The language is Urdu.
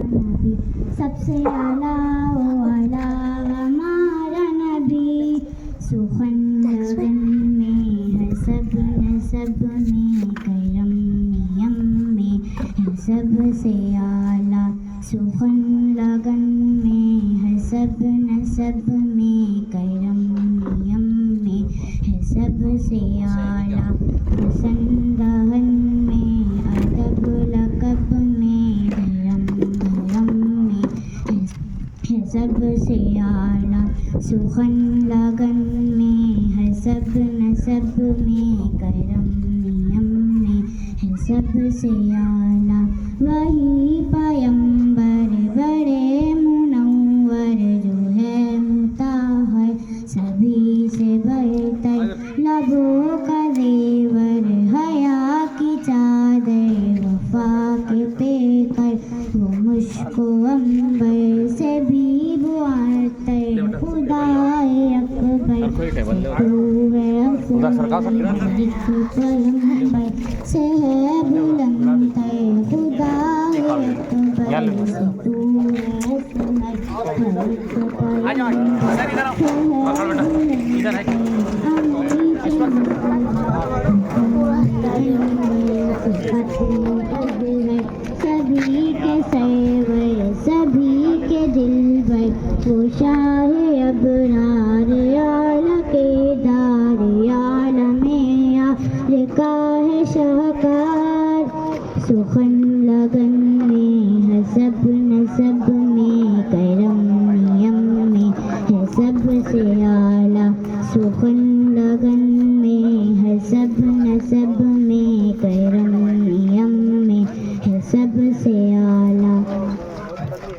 نبی سب سے اعلیٰ و اعلیٰ ہمارا نبی سخن لگن میں ہے سب نسب میں کرم نیم میں ہے سب سے اعلیٰ سخن لگن میں ہے سب نسب میں کرم نیم میں ہے سب سے اعلیٰ حسن رہن میں ادب لقب میں دھرم میں ہے سب سے اعلیٰ سخن لگن میں ہے سب نسب میں کرم نیم میں ہے سب سے اعلیٰ وہی پیمبر بڑے منور جو ہے مطہر سبھی سے برتر لبوں کا زیور حیا کی چادر وفا کے پیکر وہ مشک و عنبر سے بھی معطر خدائے اکبر سے ہے بلندر خدائے اکبر سے تو سبھی کے سرور سبھی کے دل بر وہ شاہ